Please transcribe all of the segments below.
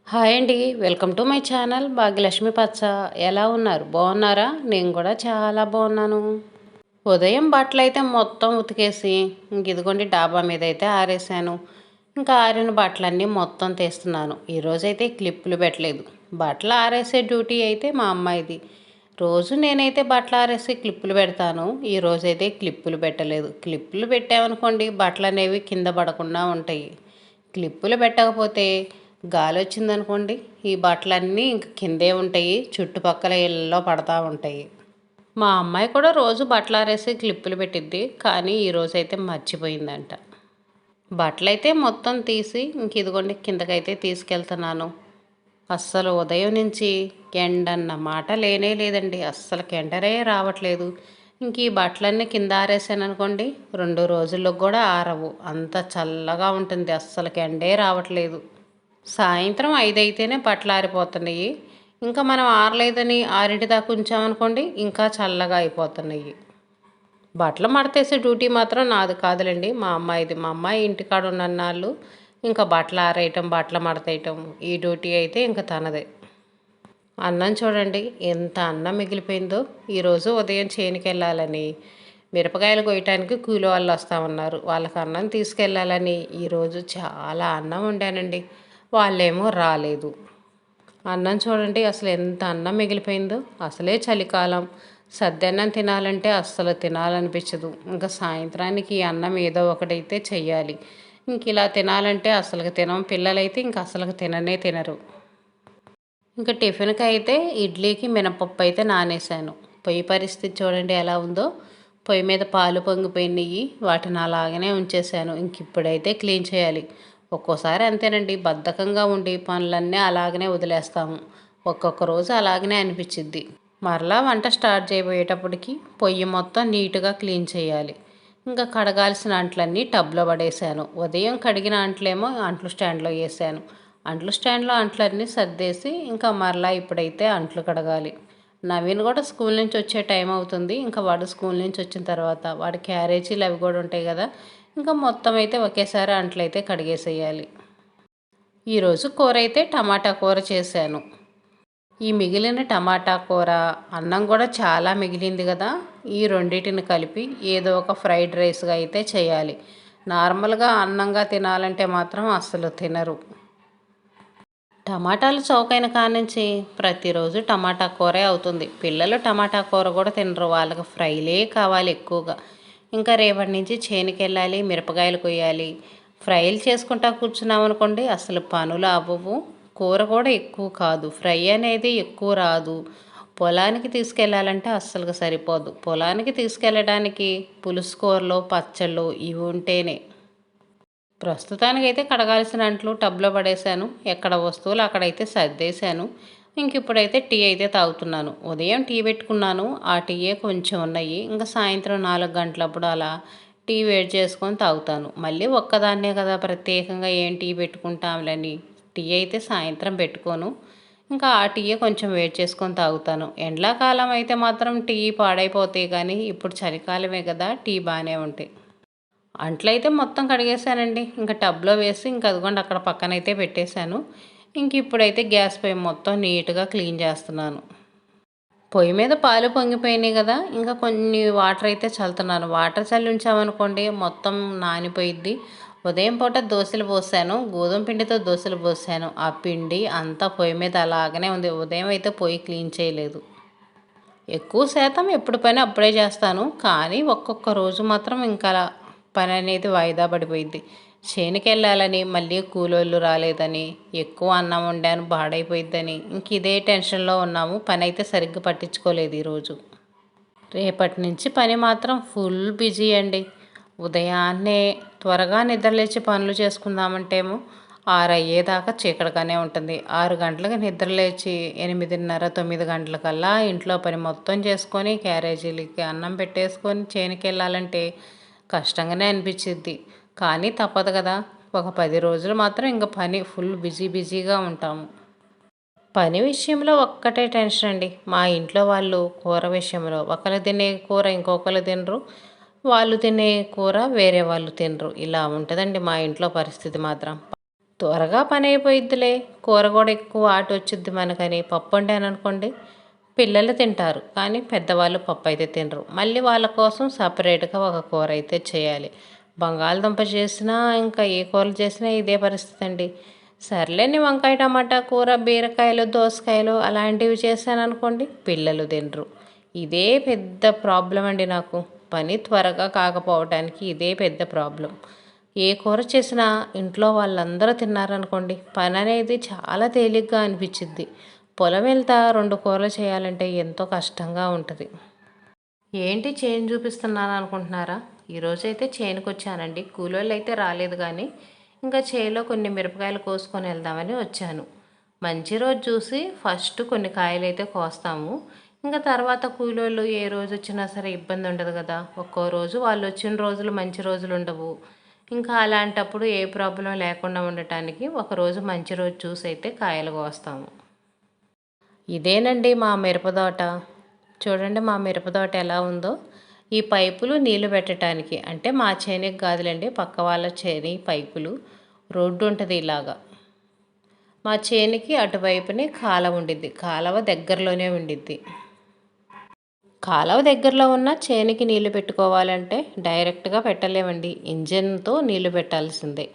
Hi అండి. Welcome to my channel Bhagyalakshmi పచ్చ. ఎలా ఉన్నారు? బాగున్నారా? నేను కూడా చాలా బాగున్నాను. ఉదయం బట్టలైతే మొత్తం ఉతికేసి ఇదిగోండి డాబా మీద అయితే ఆరేసాను. ఇంకా ఆరిన బట్టలన్నీ మొత్తం తీస్తున్నాను. ఈరోజైతే క్లిప్పులు పెట్టలేదు. బట్టలు ఆరేసే డ్యూటీ అయితే మా అమ్మాయిది. రోజు నేనైతే బట్టలు ఆరేసి క్లిప్పులు పెడతాను. ఈరోజైతే క్లిప్పులు పెట్టలేదు. క్లిప్పులు పెట్టామనుకోండి బట్టలు అనేవి కింద పడకుండా ఉంటాయి. క్లిప్పులు పెట్టకపోతే గాలి వచ్చిందనుకోండి ఈ బట్టలన్నీ ఇంక కిందే ఉంటాయి, చుట్టుపక్కల ఇళ్ళలో పడతా ఉంటాయి. మా అమ్మాయి కూడా రోజు బట్టలు ఆరేసి క్లిప్పులు పెట్టిద్ది, కానీ ఈరోజైతే మర్చిపోయిందంట. బట్టలైతే మొత్తం తీసి ఇంక ఇదిగోండి కిందకైతే తీసుకెళ్తున్నాను. అస్సలు ఉదయం నుంచి ఎండన్న మాట లేనే లేదండి. అస్సలు ఎండరే రావట్లేదు. ఇంక ఈ బట్టలన్నీ కింద ఆరేసాను అనుకోండి 2 రోజుల్లో కూడా ఆరవు. అంత చల్లగా ఉంటుంది. అస్సలు ఎండే రావట్లేదు. సాయంత్రం 5 అయితేనే బట్టలు ఆరిపోతున్నాయి. ఇంకా మనం ఆరలేదని 6 దాకా ఉంచామనుకోండి ఇంకా చల్లగా అయిపోతున్నాయి. బట్టలు మడతేసే డ్యూటీ మాత్రం నాది కాదులేండి, మా అమ్మాయిది. మా అమ్మాయి ఇంటికాడ ఉన్నన్నాళ్ళు ఇంకా బట్టలు ఆరేయటం, బట్టలు మడతేయటం ఈ డ్యూటీ అయితే ఇంకా తనదే. అన్నం చూడండి ఎంత అన్నం మిగిలిపోయిందో. ఈరోజు ఉదయం చేనుకి వెళ్ళాలని మిరపకాయలు కొయ్యటానికి కూలి వాళ్ళు వస్తామన్నారు. వాళ్ళకి అన్నం తీసుకెళ్ళాలని ఈరోజు చాలా అన్నం వండానండి. వాళ్ళేమో రాలేదు. అన్నం చూడండి అసలు ఎంత అన్నం మిగిలిపోయిందో. అసలే చలికాలం, సద్దన్నం తినాలంటే అస్సలు తినాలనిపించదు. ఇంకా సాయంత్రానికి ఈ అన్నం ఏదో ఒకటైతే చెయ్యాలి. ఇంక ఇలా తినాలంటే అసలుకి తినం. పిల్లలైతే ఇంక అసలుకి తిననే తినరు. ఇంకా టిఫిన్కి అయితే ఇడ్లీకి మినపప్పు అయితే నానేసాను. పొయ్యి పరిస్థితి చూడండి ఎలా ఉందో. పొయ్యి మీద పాలు పొంగిపోయినాయి, వాటిని అలాగనే ఉంచేసాను. ఇంక ఇప్పుడైతే క్లీన్ చేయాలి. ఒక్కోసారి అంతేనండి, బద్ధకంగా ఉండి పనులన్నీ అలాగనే వదిలేస్తాము. ఒక్కొక్క రోజు అలాగనే అనిపించిద్ది. మరలా వంట స్టార్ట్ చేయబోయేటప్పటికి పొయ్యి మొత్తం నీట్గా క్లీన్ చేయాలి. ఇంకా కడగాల్సిన అంట్లన్నీ టబ్లో పడేసాను. ఉదయం కడిగిన అంట్లేమో అంట్లు స్టాండ్లో వేసాను. అంట్లు స్టాండ్లో అంట్లన్నీ సర్దేసి ఇంకా మరలా ఇప్పుడైతే అంట్లు కడగాలి. నవీన్ కూడా స్కూల్ నుంచి వచ్చే టైం అవుతుంది. ఇంకా వాడు స్కూల్ నుంచి వచ్చిన తర్వాత వాడి క్యారేజీలు అవి కూడా ఉంటాయి కదా. ఇంకా మొత్తం అయితే ఒకేసారి అంట్లయితే కడిగేసేయాలి. ఈరోజు కూర అయితే టమాటా కూర చేశాను. ఈ మిగిలిన టమాటా కూర, అన్నం కూడా చాలా మిగిలింది కదా. ఈ రెండింటిని కలిపి ఏదో ఒక ఫ్రైడ్ రైస్గా అయితే చేయాలి. నార్మల్గా అన్నంగా తినాలంటే మాత్రం అస్సలు తినరు. టమాటాలు చౌకైన కానుంచి ప్రతిరోజు టమాటా కూరే అవుతుంది. పిల్లలు టమాటా కూర కూడా తినరు. వాళ్ళకి ఫ్రైలే కావాలి ఎక్కువగా. ఇంకా రేపటి నుంచి చేనుకి వెళ్ళాలి, మిరపకాయలు కొయ్యాలి. ఫ్రైలు చేసుకుంటా కూర్చున్నామనుకోండి అసలు పనులు అవ్వవు. కూర కూడా ఎక్కువ కాదు, ఫ్రై అనేది ఎక్కువ రాదు. పొలానికి తీసుకెళ్ళాలంటే అస్సలుగా సరిపోదు. పొలానికి తీసుకెళ్ళడానికి పులుసు కూరలు, పచ్చళ్ళు ఇవి ఉంటేనే. ప్రస్తుతానికైతే కడగాల్సిన అంట్లు టబ్లో పడేశాను. ఎక్కడ వస్తువులు అక్కడైతే సర్దేశాను. ఇంక ఇప్పుడైతే టీ అయితే తాగుతున్నాను. ఉదయం టీ పెట్టుకున్నాను, ఆ టీయే కొంచెం ఉన్నాయి. ఇంకా సాయంత్రం 4 గంటలప్పుడు అలా టీ వేడి చేసుకొని తాగుతాను. మళ్ళీ ఒక్కదాన్నే కదా ప్రత్యేకంగా ఏం టీ పెట్టుకుంటాంలని టీ అయితే సాయంత్రం పెట్టుకోను. ఇంకా ఆ టీయే కొంచెం వేడి చేసుకొని తాగుతాను. ఎండాకాలం అయితే మాత్రం టీ పాడైపోతాయి, కానీ ఇప్పుడు చలికాలమే కదా టీ బాగానే ఉంటాయి. అంట్లయితే మొత్తం కడిగేసానండి. ఇంకా టబ్లో వేసి ఇంకా అదిగోండి అక్కడ పక్కనైతే పెట్టేశాను. ఇంక ఇప్పుడైతే గ్యాస్ పొయ్యి మొత్తం నీట్గా క్లీన్ చేస్తున్నాను. పొయ్యి మీద పాలు పొంగిపోయినాయి కదా, ఇంకా కొన్ని వాటర్ అయితే చల్లుతున్నాను. వాటర్ చల్లి ఉంచామనుకోండి మొత్తం నానిపోయిద్ది. ఉదయం పూట దోశలు పోసాను, గోధుమ పిండితో దోశలు పోసాను. ఆ పిండి అంతా పొయ్యి మీద అలాగనే ఉంది. ఉదయం అయితే పొయ్యి క్లీన్ చేయలేదు. ఎక్కువ శాతం ఎప్పుడు పని అప్పుడే చేస్తాను, కానీ ఒక్కొక్క రోజు మాత్రం ఇంకా పని అనేది వాయిదా పడిపోయింది. చేనుకి వెళ్ళాలని, మళ్ళీ కూలోళ్ళు రాలేదని, ఎక్కువ అన్నం వండాను పాడైపోయిద్దని ఇంక ఇదే టెన్షన్లో ఉన్నాము. పని అయితే సరిగ్గా పట్టించుకోలేదు ఈరోజు. రేపటి నుంచి పని మాత్రం ఫుల్ బిజీ అండి. ఉదయాన్నే త్వరగా నిద్రలేచి పనులు చేసుకుందామంటేమో 6 అయ్యేదాకా చీకటిగానే ఉంటుంది. 6 గంటలకు నిద్రలేచి 8:30, 9 గంటలకల్లా ఇంట్లో పని మొత్తం చేసుకొని క్యారేజీలకి అన్నం పెట్టేసుకొని చేనుకి వెళ్ళాలంటే కష్టంగానే అనిపించిద్ది. కానీ తప్పదు కదా. ఒక 10 రోజులు మాత్రం ఇంకా పని ఫుల్ బిజీగా ఉంటాము. పని విషయంలో ఒక్కటే టెన్షన్ అండి. మా ఇంట్లో వాళ్ళు కూర విషయంలో ఒకరు తినే కూర ఇంకొకరు తినరు. వాళ్ళు తినే కూర వేరే వాళ్ళు తినరు. ఇలా ఉంటుందండి మా ఇంట్లో పరిస్థితి మాత్రం. త్వరగా పని అయిపోయిద్దిలే, కూర కూడా ఎక్కువ ఆట వచ్చిద్ది మనకని పప్పు వండాననుకోండి, పిల్లలు తింటారు కానీ పెద్దవాళ్ళు పప్పు అయితే తినరు. మళ్ళీ వాళ్ళ కోసం సపరేట్గా ఒక కూర అయితే చేయాలి. బంగాళదుంప చేసినా ఇంకా ఏ కూరలు చేసినా ఇదే పరిస్థితి అండి. సర్లేని వంకాయ టమాటా కూర, బీరకాయలు, దోసకాయలు అలాంటివి చేశాననుకోండి, పిల్లలు తినరు. ఇదే పెద్ద ప్రాబ్లం అండి నాకు. పని త్వరగా కాకపోవడానికి ఇదే పెద్ద ప్రాబ్లం. ఏ కూర చేసినా ఇంట్లో వాళ్ళందరూ తిన్నారనుకోండి, పని అనేది చాలా తేలిగ్గా అనిపించిద్ది. పొలం వెళ్తా 2 కూరలు చేయాలంటే ఎంతో కష్టంగా ఉంటుంది. ఏంటి చేను చూపిస్తున్నాను అనుకుంటున్నారా? ఈరోజైతే చేనుకు వచ్చానండి. కూలోళ్ళు అయితే రాలేదు కానీ ఇంకా చేలో కొన్ని మిరపకాయలు కోసుకొని వెళ్దామని వచ్చాను. మంచి రోజు చూసి ఫస్ట్ కొన్ని కాయలు అయితే కోస్తాము. ఇంకా తర్వాత కూలోళ్ళు ఏ రోజు వచ్చినా సరే ఇబ్బంది ఉండదు కదా. ఒక్కో రోజు వాళ్ళు వచ్చిన రోజులు మంచి రోజులు ఉండవు. ఇంకా అలాంటప్పుడు ఏ ప్రాబ్లం లేకుండా ఉండటానికి ఒకరోజు మంచి రోజు చూసి అయితే కాయలు కోస్తాము. ఇదేనండి మా మిరపదోట. చూడండి మా మిరపదోట ఎలా ఉందో. ఈ పైపులు నీళ్లు పెట్టడానికి, అంటే మా చేనికి కాదులేండి, పక్క వాళ్ళ చేని పైపులు. రోడ్డు ఉంటుంది ఇలాగా. మా చేనికి అటువైపునే కాలవ ఉండిద్ది. కాలవ దగ్గరలోనే ఉండిద్ది. కాలువ దగ్గరలో ఉన్న చేనికి నీళ్లు పెట్టుకోవాలంటే డైరెక్ట్గా పెట్టలేమండి, ఇంజన్తో నీళ్లు పెట్టాల్సిందే.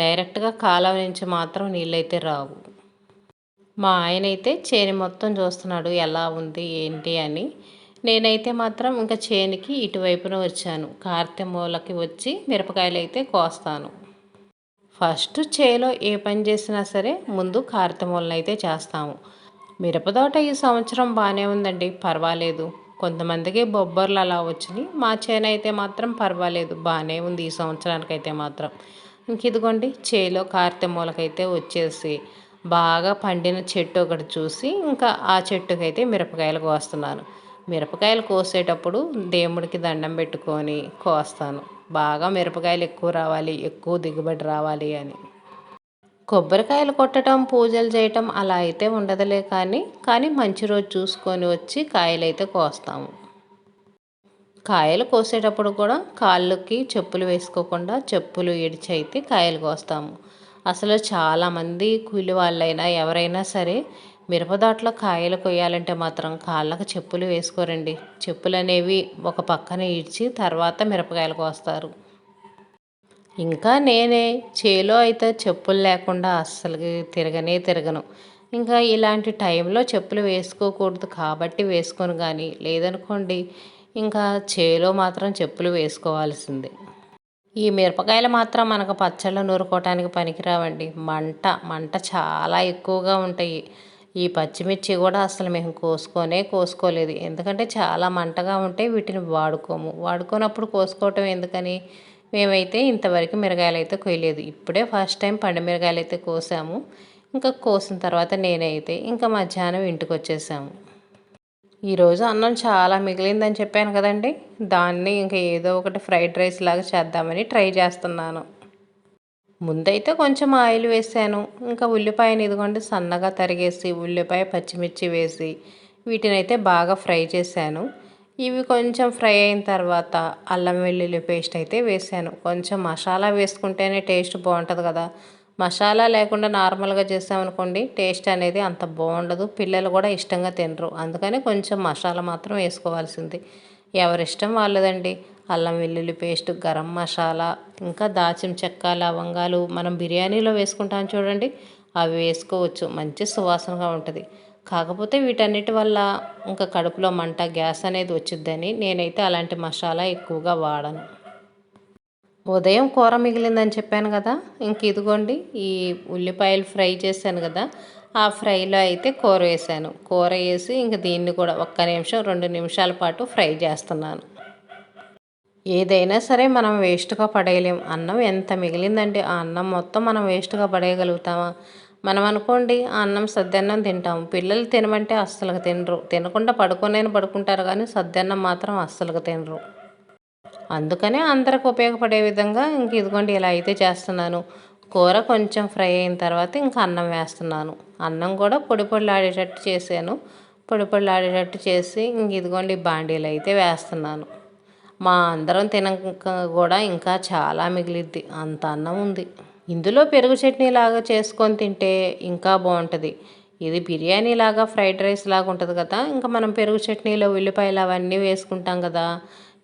డైరెక్ట్గా కాలువ నుంచి మాత్రం నీళ్ళైతే రావు. మా ఆయన అయితే చేని మొత్తం చూస్తున్నాడు ఎలా ఉంది ఏంటి అని. నేనైతే మాత్రం ఇంకా చేనికి ఇటువైపున వచ్చాను. కార్తె మూలకి వచ్చి మిరపకాయలు అయితే కోస్తాను. ఫస్ట్ చేలో ఏ పని చేసినా సరే ముందు కార్తె మూలనైతే చేస్తాము. మిరపతోట ఈ సంవత్సరం బాగానే ఉందండి, పర్వాలేదు. కొంతమందికి బొబ్బర్లు అలా వచ్చినాయి. మా చేను అయితే మాత్రం పర్వాలేదు, బాగానే ఉంది ఈ సంవత్సరానికైతే మాత్రం. ఇంక ఇదిగోండి చేలో కార్తె మూలకైతే వచ్చేసి బాగా పండిన చెట్టు ఒకటి చూసి ఇంకా ఆ చెట్టుకైతే మిరపకాయలు కోస్తున్నాను. మిరపకాయలు కోసేటప్పుడు దేవుడికి దండం పెట్టుకొని కోస్తాను. బాగా మిరపకాయలు ఎక్కువ రావాలి, ఎక్కువ దిగుబడి రావాలి అని. కొబ్బరికాయలు కొట్టడం, పూజలు చేయటం అలా అయితే ఉండదులే కానీ మంచి రోజు చూసుకొని వచ్చి కాయలైతే కోస్తాము. కాయలు కోసేటప్పుడు కూడా కాళ్ళకి చెప్పులు వేసుకోకుండా చెప్పులు ఇడిచి అయితే కాయలు కోస్తాము. అసలు చాలామంది కూలి వాళ్ళైనా ఎవరైనా సరే మిరపదాట్లో కాయలు కొయ్యాలంటే మాత్రం కాళ్ళకు చెప్పులు వేసుకోరండి. చెప్పులు అనేవి ఒక పక్కన ఇడ్చి తర్వాత మిరపకాయలు కోస్తారు. ఇంకా నేనే చేలో అయితే చెప్పులు లేకుండా అస్సలు తిరగను. ఇంకా ఇలాంటి టైంలో చెప్పులు వేసుకోకూడదు కాబట్టి వేసుకోను, కానీ లేదనుకోండి ఇంకా చేలో మాత్రం చెప్పులు వేసుకోవాల్సిందే. ఈ మిరపకాయలు మాత్రం మనకు పచ్చళ్ళు నూరుకోవటానికి పనికిరావండి. మంట చాలా ఎక్కువగా ఉంటాయి. ఈ పచ్చిమిర్చి కూడా అసలు మేము కోసుకోలేదు. ఎందుకంటే చాలా మంటగా ఉంటే వీటిని వాడుకోనప్పుడు కోసుకోవటం ఎందుకని మేమైతే ఇంతవరకు మిరగాయలు అయితే కొయ్యలేదు. ఇప్పుడే ఫస్ట్ టైం పండు మిరగాయలు అయితే కోసాము. ఇంకా కోసిన తర్వాత నేనైతే ఇంకా మధ్యాహ్నం ఇంటికి వచ్చేసాము. ఈరోజు అన్నం చాలా మిగిలిందని చెప్పాను కదండి, దాన్ని ఇంకా ఏదో ఒకటి ఫ్రైడ్ రైస్ లాగా చేద్దామని ట్రై చేస్తున్నాను. ముందైతే కొంచెం ఆయిల్ వేసాను. ఇంకా ఉల్లిపాయని ఇదిగోండి సన్నగా తరిగేసి ఉల్లిపాయ పచ్చిమిర్చి వేసి వీటినైతే బాగా ఫ్రై చేశాను. ఇవి కొంచెం ఫ్రై అయిన తర్వాత అల్లం వెల్లుల్లి పేస్ట్ అయితే వేసాను. కొంచెం మసాలా వేసుకుంటేనే టేస్ట్ బాగుంటుంది కదా. మసాలా లేకుండా నార్మల్గా చేసామనుకోండి టేస్ట్ అనేది అంత బాగుండదు, పిల్లలు కూడా ఇష్టంగా తినరు. అందుకని కొంచెం మసాలా మాత్రం వేసుకోవాల్సింది. ఎవరిష్టం వాళ్ళదండి. అల్లం వెల్లుల్లి పేస్ట్, గరం మసాలా, ఇంకా దాల్చిన చెక్క, లవంగాలు మనం బిర్యానీలో వేసుకుంటాం చూడండి, అవి వేసుకోవచ్చు. మంచి సువాసనగా ఉంటుంది. కాకపోతే వీటన్నిటి వల్ల ఇంకా కడుపులో మంట, గ్యాస్ అనేది వచ్చిద్దని నేనైతే అలాంటి మసాలా ఎక్కువగా వాడను. ఉదయం కూర మిగిలిందని చెప్పాను కదా, ఇంక ఇదిగోండి ఈ ఉల్లిపాయలు ఫ్రై చేశాను కదా, ఆ ఫ్రైలో అయితే కూర వేసాను. కూర వేసి ఇంక దీన్ని కూడా 1 నిమిషం 2 నిమిషాల పాటు ఫ్రై చేస్తున్నాను. ఏదైనా సరే మనం వేస్ట్గా పడేయలేం. అన్నం ఎంత మిగిలిందంటే ఆ అన్నం మొత్తం మనం వేస్ట్గా పడేయగలుగుతామా? మనం అనుకోండి ఆ అన్నం సద్దన్నం తింటాము. పిల్లలు తినమంటే అస్సలు తినరు. తినకుండా పడుకుంటారు కానీ సద్దన్నం మాత్రం అస్సలు తినరు. అందుకనే అందరికి ఉపయోగపడే విధంగా ఇంక ఇదిగోండి ఇలా అయితే చేస్తున్నాను. కూర కొంచెం ఫ్రై అయిన తర్వాత ఇంకా అన్నం వేస్తున్నాను. అన్నం కూడా పొడి పొడిలాడేటట్టు చేశాను. పొడి పొడిలాడేటట్టు చేసి ఇంక ఇదిగోండి బాండీలు అయితే వేస్తున్నాను. మా అందరం తినక కూడా ఇంకా చాలా మిగిలిద్ది, అంత అన్నం ఉంది. ఇందులో పెరుగు చట్నీ లాగా చేసుకొని తింటే ఇంకా బాగుంటుంది. ఇది బిర్యానీ లాగా ఫ్రైడ్ రైస్ లాగా ఉంటుంది కదా, ఇంకా మనం పెరుగు చట్నీలో ఉల్లిపాయలు అవన్నీ వేసుకుంటాం కదా,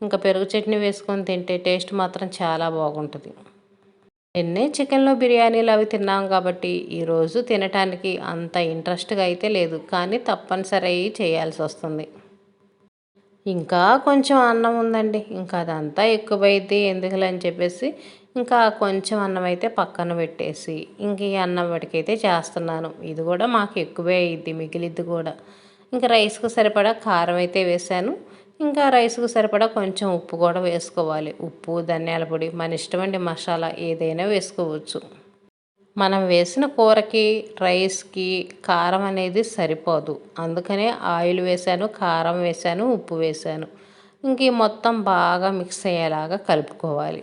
ఇంకా పెరుగు చట్నీ వేసుకొని తింటే టేస్ట్ మాత్రం చాలా బాగుంటుంది. నిన్నే చికెన్లో బిర్యానీలు అవి తిన్నాం కాబట్టి ఈరోజు తినటానికి అంత ఇంట్రెస్ట్గా అయితే లేదు, కానీ తప్పనిసరి చేయాల్సి వస్తుంది. ఇంకా కొంచెం అన్నం ఉందండి, ఇంకా అదంతా ఎక్కువైతే ఎందుకులే అని చెప్పేసి ఇంకా కొంచెం అన్నం అయితే పక్కన పెట్టేసి ఇంక ఈ అన్నం వరకైతే చేస్తున్నాను. ఇది కూడా మాకు ఎక్కువే అయ్యిద్ది, మిగిలిద్ది కూడా. ఇంకా రైస్కు సరిపడా కారం అయితే వేసాను. ఇంకా రైస్కు సరిపడా కొంచెం ఉప్పు కూడా వేసుకోవాలి. ఉప్పు, ధనియాల పొడి మన ఇష్టం అండి, మసాలా ఏదైనా వేసుకోవచ్చు. మనం వేసిన కూరకి రైస్కి కారం అనేది సరిపోదు, అందుకనే ఆయిల్ వేసాను, కారం వేసాను, ఉప్పు వేసాను. ఇంక ఈ మొత్తం బాగా మిక్స్ అయ్యేలాగా కలుపుకోవాలి.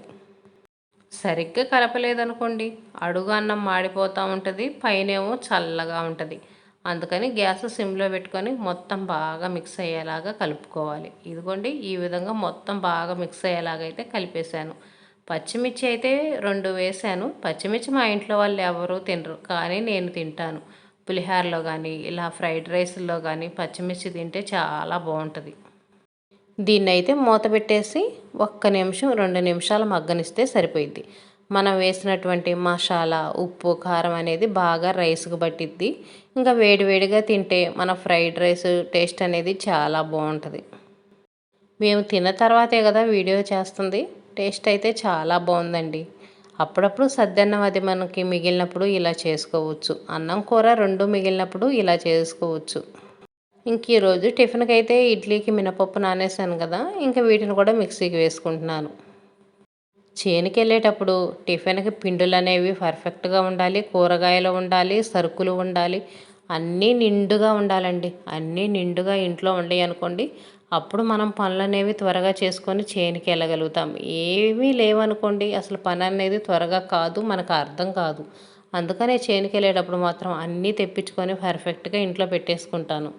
సరిగ్గా కలపలేదనుకోండి అడుగు అన్నం మాడిపోతూ ఉంటుంది, పైనేమో చల్లగా ఉంటుంది. అందుకని గ్యాస్ సిమ్లో పెట్టుకొని మొత్తం బాగా మిక్స్ అయ్యేలాగా కలుపుకోవాలి. ఇదిగోండి ఈ విధంగా మొత్తం బాగా మిక్స్ అయ్యేలాగైతే కలిపేశాను. పచ్చిమిర్చి అయితే 2 వేసాను. పచ్చిమిర్చి మా ఇంట్లో వాళ్ళు ఎవరూ తినరు, కానీ నేను తింటాను. పులిహోరలో కానీ ఇలా ఫ్రైడ్ రైస్లో కానీ పచ్చిమిర్చి తింటే చాలా బాగుంటుంది. దీన్నైతే మూత పెట్టేసి 1 నిమిషం 2 నిమిషాలు మగ్గనిస్తే సరిపోయిద్ది. మనం వేసినటువంటి మసాలా, ఉప్పు, కారం అనేది బాగా రైస్కు పట్టిద్ది. ఇంకా వేడివేడిగా తింటే మన ఫ్రైడ్ రైస్ టేస్ట్ అనేది చాలా బాగుంటుంది. మేము తిన్న తర్వాతే కదా వీడియో చేస్తుంది. టేస్ట్ అయితే చాలా బాగుందండి. అప్పుడప్పుడు సద్దన్నం అది మనకి మిగిలినప్పుడు ఇలా చేసుకోవచ్చు. అన్నం కూర 2 మిగిలినప్పుడు ఇలా చేసుకోవచ్చు. ఇంక ఈరోజు టిఫిన్కి అయితే ఇడ్లీకి మినపప్పు నానేసాను కదా, ఇంకా వీటిని కూడా మిక్సీకి వేసుకుంటున్నాను. చేనుకి వెళ్ళేటప్పుడు టిఫిన్కి పిండులు అనేవి పర్ఫెక్ట్గా ఉండాలి, కూరగాయలు ఉండాలి, సరుకులు ఉండాలి, అన్నీ నిండుగా ఉండాలండి. అన్నీ నిండుగా ఇంట్లో ఉండి అనుకోండి, అప్పుడు మనం పనులు అనేవి త్వరగా చేసుకొని చేనుకి వెళ్ళగలుగుతాం. ఏమీ లేవనుకోండి అసలు పని అనేది త్వరగా కాదు, మనకు అర్థం కాదు. అందుకనే చేనుకి వెళ్ళేటప్పుడు మాత్రం అన్నీ తెప్పించుకొని పర్ఫెక్ట్గా ఇంట్లో పెట్టేసుకుంటాను.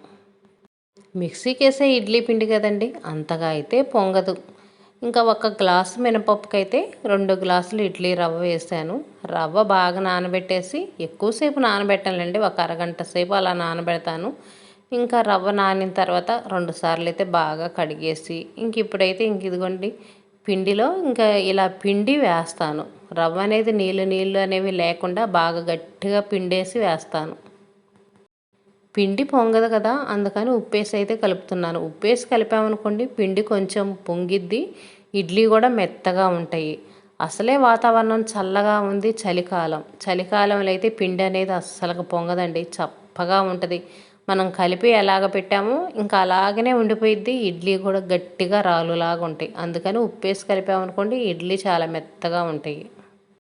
మిక్సీకి వేసే ఇడ్లీ పిండి కదండి, అంతగా అయితే పొంగదు. ఇంకా 1 గ్లాసు మినపప్పుకైతే 2 గ్లాసులు ఇడ్లీ రవ్వ వేసాను. రవ్వ బాగా నానబెట్టేసి, ఎక్కువసేపు నానబెట్టాలండి, 1 అరగంట సేపు అలా నానబెడతాను. ఇంకా రవ్వ నానిన తర్వాత 2 సార్లు అయితే బాగా కడిగేసి ఇప్పుడైతే ఇదిగోండి పిండిలో ఇంకా ఇలా పిండి వేస్తాను. రవ్వ అనేది నీళ్ళు నీళ్ళు అనేవి లేకుండా బాగా గట్టిగా పిండేసి వేస్తాను. పిండి పొంగదు కదా, అందుకని ఉప్పేసి అయితే కలుపుతున్నాను. ఉప్పేసి కలిపామనుకోండి పిండి కొంచెం పొంగిద్ది, ఇడ్లీ కూడా మెత్తగా ఉంటాయి. అసలే వాతావరణం చల్లగా ఉంది, చలికాలంలో అయితే పిండి అనేది అస్సలు పొంగదండి, చప్పగా ఉంటుంది. మనం కలిపి ఎలాగ పెట్టామో ఇంకా అలాగనే ఉండిపోయిద్ది. ఇడ్లీ కూడా గట్టిగా రాలులాగా ఉంటాయి. అందుకని ఉప్పేసి కలిపామనుకోండి ఇడ్లీ చాలా మెత్తగా ఉంటాయి.